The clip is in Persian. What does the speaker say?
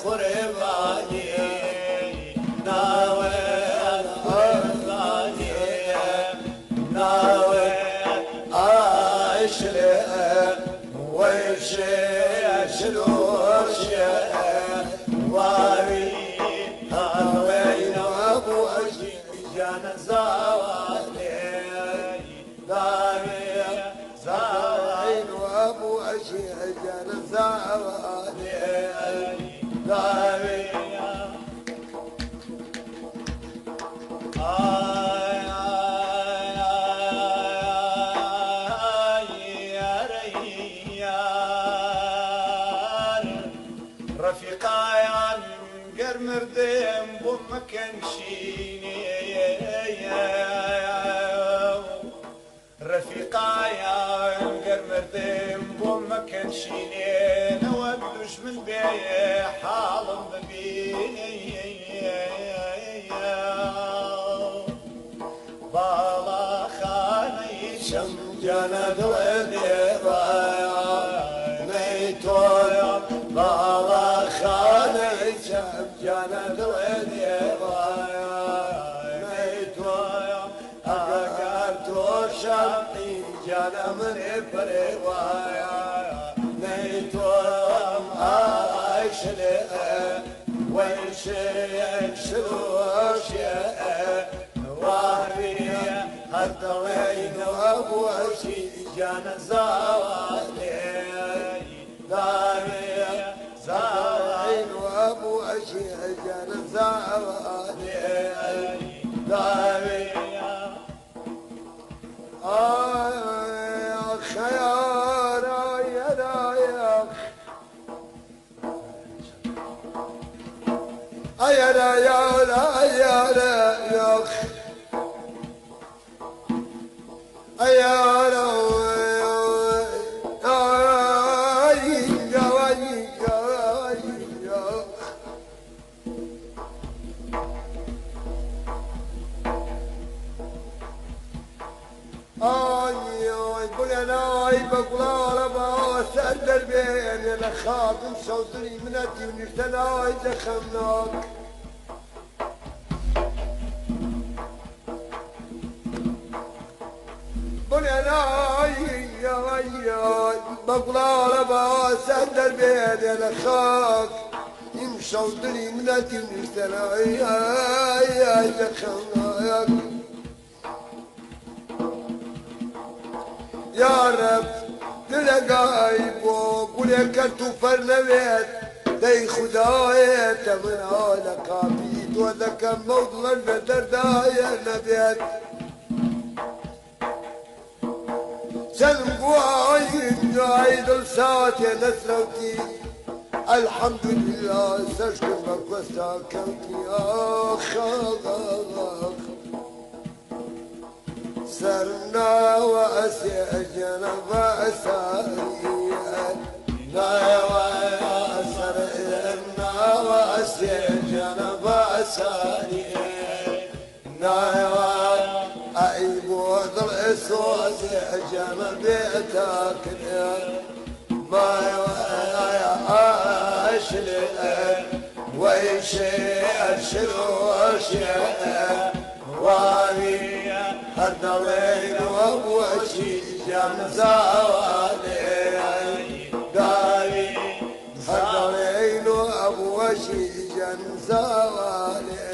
قرباني ناوي قرباني ناوي أشرق ويشلوش واري هاوين أبو أجي جانا زوالي داري زوالين وأبو أجي جانا زوالي داري رفيقاي عن قرمردين بمكان شيني رفيقاي عن قرمردين بمكان شيني نودش من بي حال ببيني بالا خاني شم جانا دويني نيتويا بالا خاني شم جانا دويني نيتويا أقرتو شمقي جانا من بريوايا نيتويا أشلي ويشلوش واري الطويل وابو عشي جانا زوالي داري زوالين وابو عشي جانا زوالي داري خيار يا رايق يا رايق انا خاطم صوتني منتي ونرتلاي دخمناك قل انا بقلال باسد البيت انا خاك يمشوطني منتي ونرتلاي دخمناك يا رب تلقاي وقولك فرنويت دي خدايا تمن على قابيت وذاك موضوع البدر دايا نبيت سلم قوايد جايد الساتي نسلوتي الحمد لله سشكرك واستاكمتي اخ سرنا وأسجن فأساريا سرنا وأسجن فأساريا أعيب وضل الصوت سجن بيتك ما أشلي ويشلوش واري الدوين وابوشي جام زوالي داري الدوين وابوشي جام زوالي